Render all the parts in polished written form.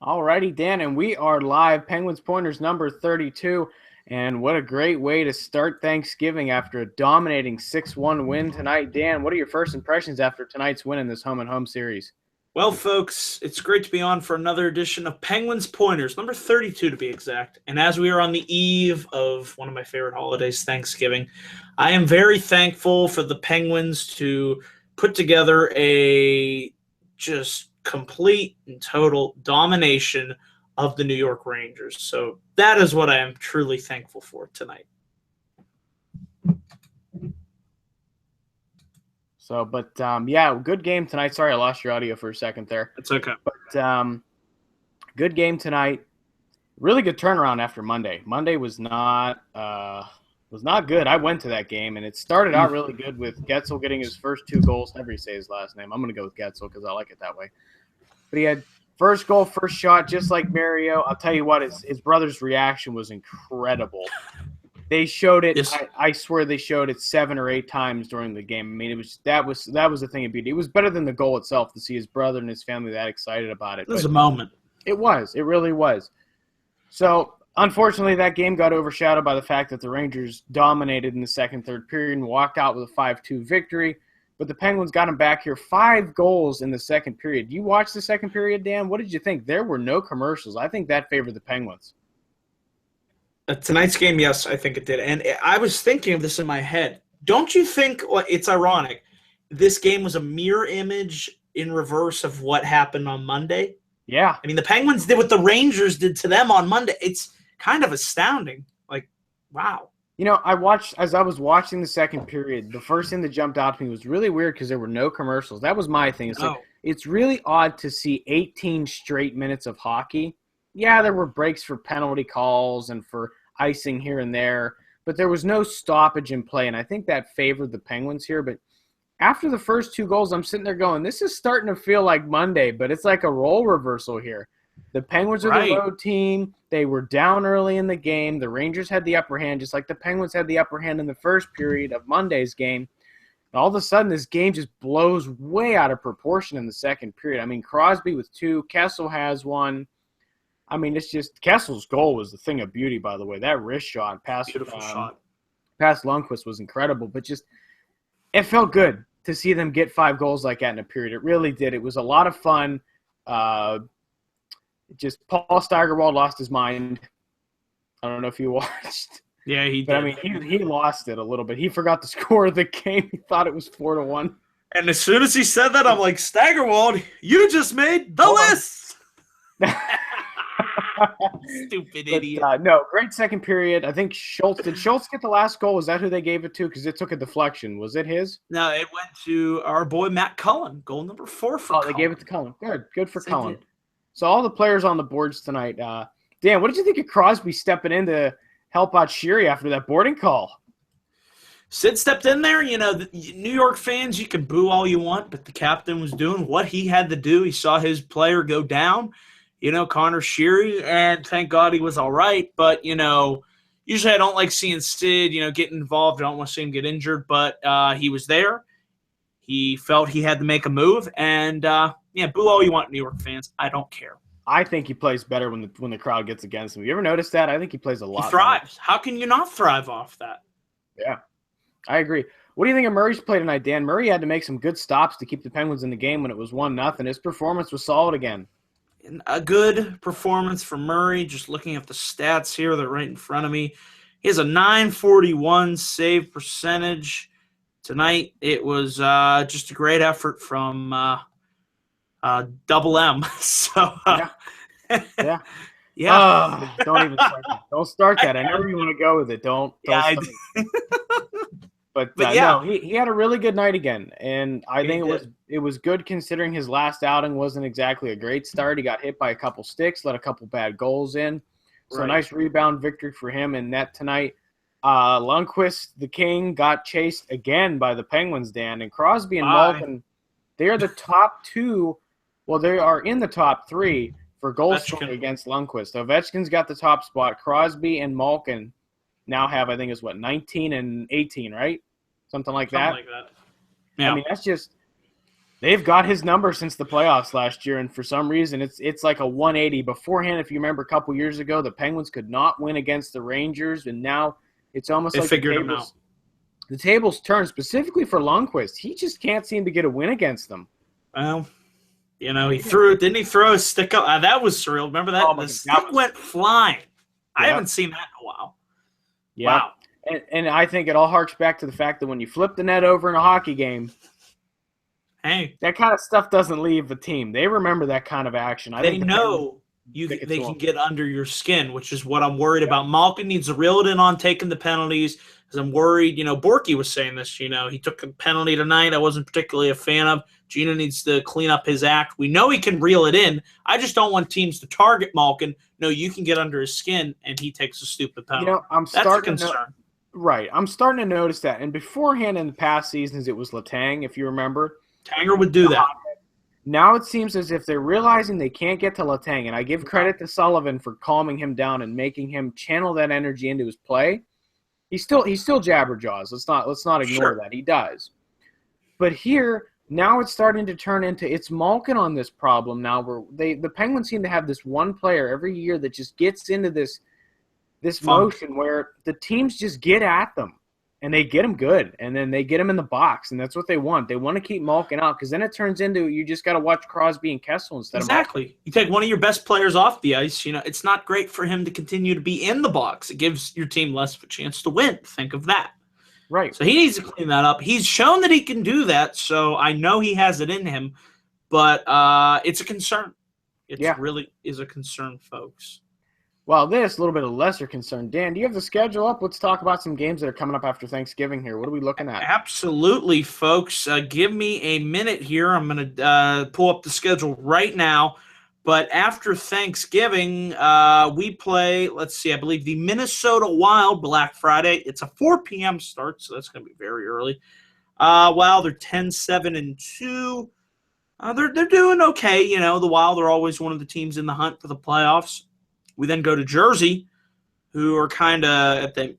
Alrighty, Dan, and we are live. Penguins Pointers number 32. And what a great way to start Thanksgiving after a dominating 6-1 win tonight. Dan, what are your first impressions after tonight's win in this home-and-home series? Well, folks, it's great to be on for another edition of Penguins Pointers, number 32 to be exact. And as we are on the eve of one of my favorite holidays, Thanksgiving, I am very thankful for the Penguins to put together a just complete and total domination of the New York Rangers. So that is what I am truly thankful for tonight. So, yeah, good game tonight. Sorry, I lost your audio for a second there. It's okay. But good game tonight. Really good turnaround after Monday. Monday was not good. I went to that game, and it started out really good with Getzel getting his first 2 goals. Never say his last name. I'm going to go with Getzel because I like it that way. But he had first goal, first shot, just like Mario. I'll tell you what, his brother's reaction was incredible. They showed it. Yes. I swear they showed it 7 or 8 times during the game. I mean, that was the thing of beauty. It was better than the goal itself to see his brother and his family that excited about it. It was a moment. It was. It really was. So, unfortunately, that game got overshadowed by the fact that the Rangers dominated in the second, third period and walked out with a 5-2 victory. But the Penguins got him back here. 5 goals in the second period. You watched the second period, Dan? What did you think? There were no commercials. I think that favored the Penguins. Tonight's game, yes, I think it did. And I was thinking of this in my head. Don't you think it's ironic? This game was a mirror image in reverse of what happened on Monday. Yeah. I mean, the Penguins did what the Rangers did to them on Monday. It's kind of astounding. Like, wow. You know, as I was watching the second period, the first thing that jumped out to me was really weird because there were no commercials. That was my thing. It's really odd to see 18 straight minutes of hockey. Yeah, there were breaks for penalty calls and for icing here and there, but there was no stoppage in play, and I think that favored the Penguins here. But after the first 2 goals, I'm sitting there going, this is starting to feel like Monday, but it's like a role reversal here. The Penguins are the road team. They were down early in the game. The Rangers had the upper hand, just like the Penguins had the upper hand in the first period of Monday's game. And all of a sudden, this game just blows way out of proportion in the second period. I mean, Crosby with 2, Kessel has 1. I mean, it's just Kessel's goal was the thing of beauty, by the way. That wrist shot past Lundqvist was incredible, but just it felt good to see them get 5 goals like that in a period. It really did. It was a lot of fun. Just Paul Steigerwald lost his mind. I don't know if you watched. Yeah, he did. But, I mean, he lost it a little bit. He forgot the score of the game. He thought it was 4-1. And as soon as he said that, I'm like, Steigerwald, you just made the list. Stupid idiot. No, great second period. I think did Schultz get the last goal? Was that who they gave it to? Because it took a deflection. Was it his? No, it went to our boy Matt Cullen. Goal number 4 for Cullen. They gave it to Cullen. Good for Cullen. So all the players on the boards tonight. Dan, what did you think of Crosby stepping in to help out Sheary after that boarding call? Sid stepped in there. You know, the New York fans, you can boo all you want, but the captain was doing what he had to do. He saw his player go down. You know, Connor Sheary, and thank God he was all right. But, you know, usually I don't like seeing Sid, get involved. I don't want to see him get injured. But he was there. He felt he had to make a move. And, boo all you want, New York fans. I don't care. I think he plays better when the crowd gets against him. You ever notice that? I think he plays a lot. He thrives. Better. How can you not thrive off that? Yeah, I agree. What do you think of Murray's play tonight, Dan? Murray had to make some good stops to keep the Penguins in the game when it was 1-0. His performance was solid again. A good performance for Murray. Just looking at the stats here, they're right in front of me. He has a .941 save percentage. Tonight, it was just a great effort from Double M. So, yeah. Don't even start that. Don't start that. I know where you want to go with it. Don't start But no, he had a really good night again, and I think it was good considering his last outing wasn't exactly a great start. He got hit by a couple sticks, let a couple bad goals in. So a nice rebound victory for him in net tonight. Lundqvist, the king, got chased again by the Penguins, Dan, and Crosby and Malkin, they are the top 2. Well, they are in the top 3 for goal scoring against Lundqvist. Ovechkin's got the top spot. Crosby and Malkin now have, I think, 19 and 18, right? Something like that. Yeah. I mean, that's just They've got his number since the playoffs last year, and for some reason, it's like a 180. Beforehand, if you remember a couple years ago, the Penguins could not win against the Rangers, and now it's almost like the tables turn specifically for Lundqvist. He just can't seem to get a win against them. Well, didn't he throw a stick up? That was surreal. Remember that? The stick went flying. Yep. I haven't seen that in a while. Yep. Wow. And I think it all harks back to the fact that when you flip the net over in a hockey game, hey, that kind of stuff doesn't leave the team. They remember that kind of action. They know they can get under your skin, which is what I'm worried about. Malkin needs to reel it in on taking the penalties, because I'm worried. Borky was saying this. He took a penalty tonight I wasn't particularly a fan of. Gino needs to clean up his act. We know he can reel it in. I just don't want teams to target Malkin. No, you can get under his skin, and he takes a stupid penalty. That's a concern. Right. I'm starting to notice that. And beforehand in the past seasons, it was Letang, if you remember. Tanger would do that. Now it seems as if they're realizing they can't get to Letang, and I give credit to Sullivan for calming him down and making him channel that energy into his play. He's still jabberjaws. Let's not ignore that. He does. But here, now it's starting to turn into it's Malkin on this problem now, where the Penguins seem to have this one player every year that just gets into this motion where the teams just get at them, and they get them good, and then they get them in the box, and that's what they want. They want to keep Malkin out, because then it turns into you just got to watch Crosby and Kessel instead of Malkin. You take one of your best players off the ice, it's not great for him to continue to be in the box. It gives your team less of a chance to win. Think of that. Right. So he needs to clean that up. He's shown that he can do that, so I know he has it in him, but it's a concern. It really is a concern, folks. Well, this, a little bit of lesser concern. Dan, do you have the schedule up? Let's talk about some games that are coming up after Thanksgiving here. What are we looking at? Absolutely, folks. Give me a minute here. I'm going to pull up the schedule right now. But after Thanksgiving, we play, let's see, I believe the Minnesota Wild Black Friday. It's a 4 p.m. start, so that's going to be very early. Wild, they're 10-7-2. They're doing okay. The Wild are always one of the teams in the hunt for the playoffs. We then go to Jersey, who are kind of at the,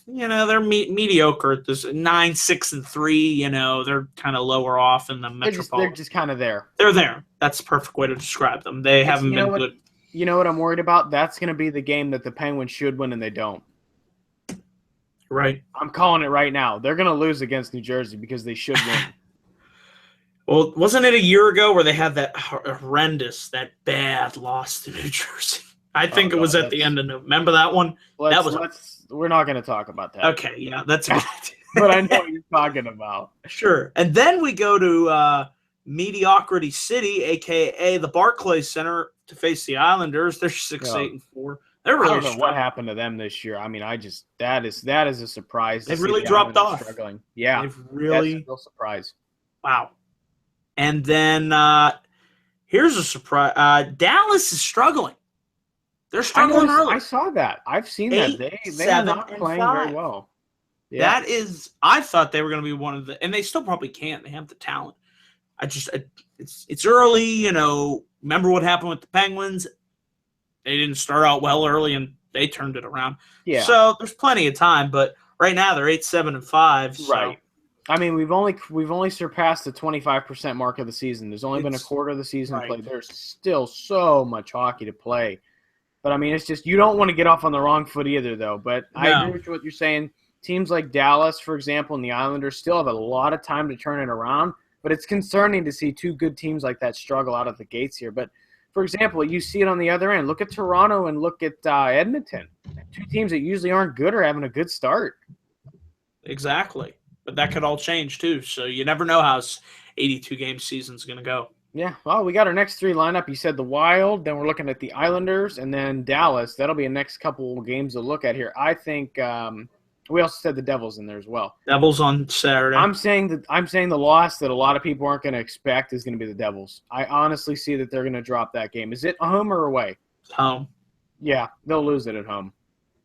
they're mediocre at this 9-6-3. They're kind of lower off in the Metropolitan. They're just kind of there. They're there. That's the perfect way to describe them. They haven't been good. You know what I'm worried about? That's going to be the game that the Penguins should win and they don't. Right. I'm calling it right now. They're going to lose against New Jersey because they should win. Well, wasn't it a year ago where they had that that bad loss to New Jersey? I think it was at the end of November. Remember that one? We're not going to talk about that. Okay, yeah, that's good. But I know what you're talking about. Sure. And then we go to Mediocrity City, a.k.a. the Barclays Center, to face the Islanders. They're 6-8-4. They're really I don't know what happened to them this year. I mean, that is a surprise. They've really dropped off. Struggling. Yeah. They've really. That's a real surprise. Wow. And then here's a surprise. Dallas is struggling. They're struggling early. I saw that. I've seen that. They are not playing very well. Yeah. I thought they were going to be one of the, and they still probably can. They have the talent. It's early, remember what happened with the Penguins? They didn't start out well early, and they turned it around. Yeah. So there's plenty of time, but right now they're 8-7-5. So. Right. I mean, we've only surpassed the 25% mark of the season. There's only been a quarter of the season played. There's still so much hockey to play. But, I mean, it's just you don't want to get off on the wrong foot either, though. But I agree with what you're saying. Teams like Dallas, for example, and the Islanders still have a lot of time to turn it around. But it's concerning to see two good teams like that struggle out of the gates here. But, for example, you see it on the other end. Look at Toronto and look at Edmonton. Two teams that usually aren't good are having a good start. Exactly. But that could all change, too. So you never know how this 82-game season's going to go. Yeah, well, we got our next three lineup. You said the Wild, then we're looking at the Islanders, and then Dallas. That'll be the next couple of games to look at here. I think we also said the Devils in there as well. Devils on Saturday. I'm saying the loss that a lot of people aren't going to expect is going to be the Devils. I honestly see that they're going to drop that game. Is it home or away? Home. Yeah, they'll lose it at home.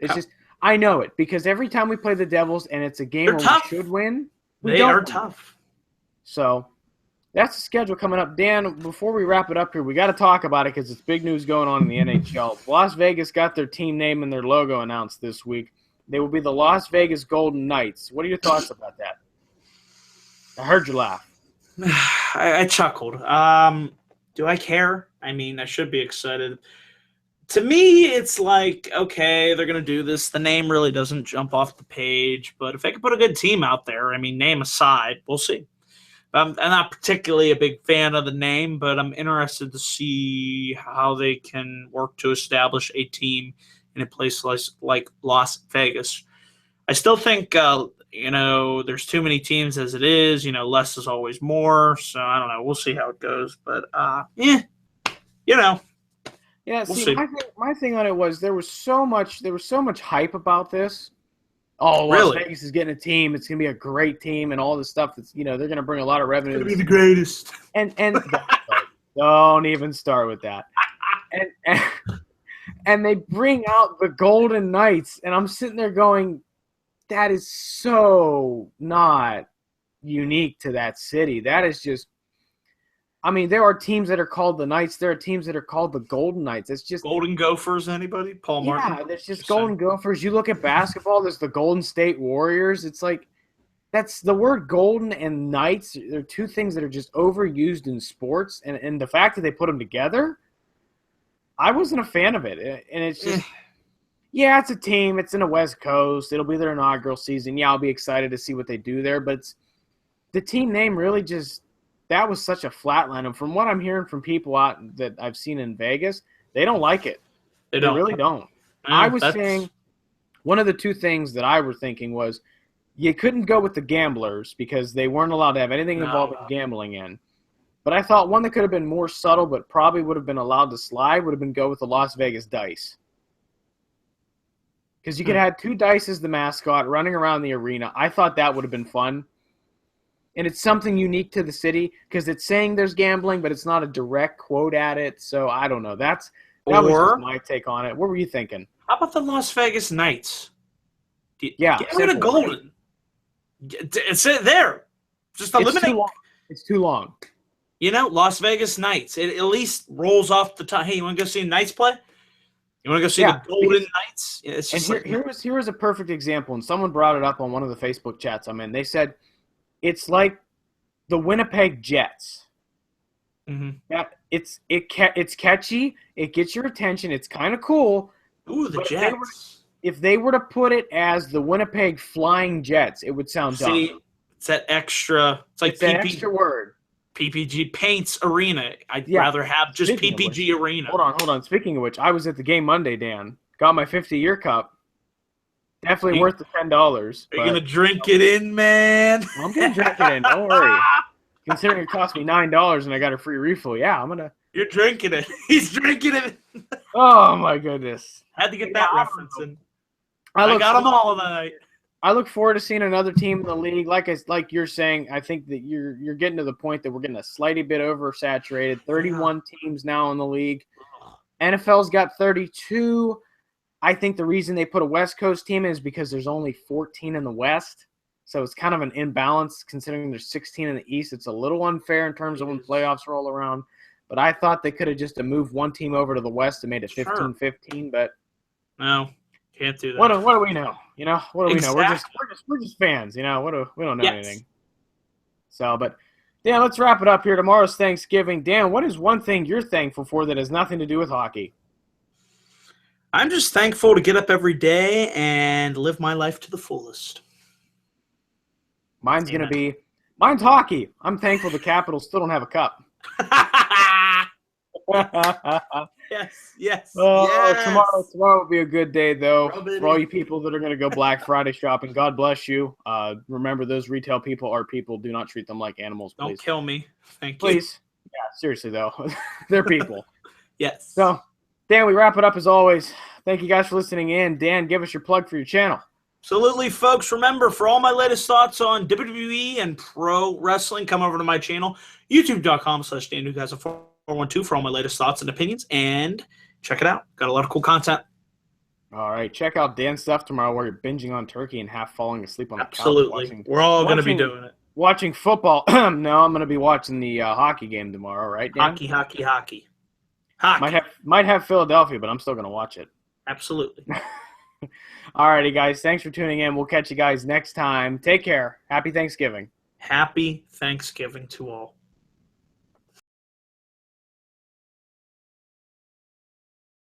It's just I know it because every time we play the Devils and it's a game where we should win, they are tough. So that's the schedule coming up. Dan, before we wrap it up here, we got to talk about it because it's big news going on in the NHL. Las Vegas got their team name and their logo announced this week. They will be the Las Vegas Golden Knights. What are your thoughts about that? I heard you laugh. I chuckled. Do I care? I mean, I should be excited. To me, it's like, okay, they're going to do this. The name really doesn't jump off the page, but if they can put a good team out there, I mean, name aside, we'll see. I'm not particularly a big fan of the name, but I'm interested to see how they can work to establish a team in a place like Las Vegas. I still think, there's too many teams as it is. Less is always more. So I don't know. We'll see how it goes. But, Yeah, we'll see. My thing on it was there was so much hype about this. Oh, Las Vegas is getting a team. It's going to be a great team and all this stuff. That's they're going to bring a lot of revenue. It's going to be the greatest. And don't even start with that. And they bring out the Golden Knights, and I'm sitting there going, that is so not unique to that city. That is just. I mean, there are teams that are called the Knights. There are teams that are called the Golden Knights. It's just Golden Gophers. Anybody? Paul Martin. Yeah, there's just Golden Gophers. You look at basketball. There's the Golden State Warriors. It's like that's the word Golden and Knights. They're two things that are just overused in sports, and the fact that they put them together, I wasn't a fan of it. And it's just, yeah, it's a team. It's in the West Coast. It'll be their inaugural season. Yeah, I'll be excited to see what they do there. But the team name really just. That was such a flatline. And from what I'm hearing from people out that I've seen in Vegas, they don't like it. They really don't. I was saying one of the two things that I was thinking was you couldn't go with the Gamblers because they weren't allowed to have anything involved with gambling in. But I thought one that could have been more subtle but probably would have been allowed to slide would have been go with the Las Vegas Dice. Because you could have had two dice as the mascot running around the arena. I thought that would have been fun. And it's something unique to the city because it's saying there's gambling, but it's not a direct quote at it. So I don't know. That was just my take on it. What were you thinking? How about the Las Vegas Knights? Get rid of Golden. It's there. Just eliminate. It's too long. Las Vegas Knights. It at least rolls off the tongue. Hey, you want to go see the Knights play? You want to go see the Golden Knights? It's just here was a perfect example, and someone brought it up on one of the Facebook chats I'm in. They said, it's like the Winnipeg Jets. Mm-hmm. It's catchy. It gets your attention. It's kind of cool. Ooh, the Jets. If they were to put it as the Winnipeg Flying Jets, it would sound dumb. It's that extra. It's like that extra word. PPG Paints Arena. I'd rather have just PPG Arena. Hold on. Speaking of which, I was at the game Monday, Dan. Got my 50-year cup. Definitely worth the $10. Are you going to drink it in, man? I'm going to drink it in. Don't worry. Considering it cost me $9 and I got a free refill, yeah, I'm going to. You're drinking it. He's drinking it. Oh, my goodness. Had to get that reference in. I got them all tonight. I look forward to seeing another team in the league. Like you're saying, I think that you're getting to the point that we're getting a slightly bit oversaturated. 31 teams now in the league. NFL's got 32. I think the reason they put a West Coast team in is because there's only 14 in the West. So it's kind of an imbalance considering there's 16 in the East. It's a little unfair in terms of when playoffs roll around. But I thought they could have just moved one team over to the West and made it 15-15. But no, can't do that. What do we know? What do we know? We're just fans. We don't know anything. So, but Dan, let's wrap it up here. Tomorrow's Thanksgiving. Dan, what is one thing you're thankful for that has nothing to do with hockey? I'm just thankful to get up every day and live my life to the fullest. Mine's hockey. I'm thankful the Capitals still don't have a cup. Yes. Tomorrow will be a good day, though. For all you people that are going to go Black Friday shopping, God bless you. Remember, those retail people are people. Do not treat them like animals, please. Don't kill me. Thank you. Please. Yeah, seriously, though. They're people. Yes. So, Dan, we wrap it up as always. Thank you guys for listening in. Dan, give us your plug for your channel. Absolutely, folks. Remember, for all my latest thoughts on WWE and pro wrestling, come over to my channel, youtube.com/DanNewcastle412 for all my latest thoughts and opinions, and check it out. Got a lot of cool content. All right. Check out Dan's stuff tomorrow where you're binging on turkey and half falling asleep on the couch. Absolutely. We're all going to be doing it. Watching football. No, I'm going to be watching the hockey game tomorrow, right, Dan? Hockey. Might have Philadelphia, but I'm still going to watch it. Absolutely. All righty, guys. Thanks for tuning in. We'll catch you guys next time. Take care. Happy Thanksgiving. Happy Thanksgiving to all.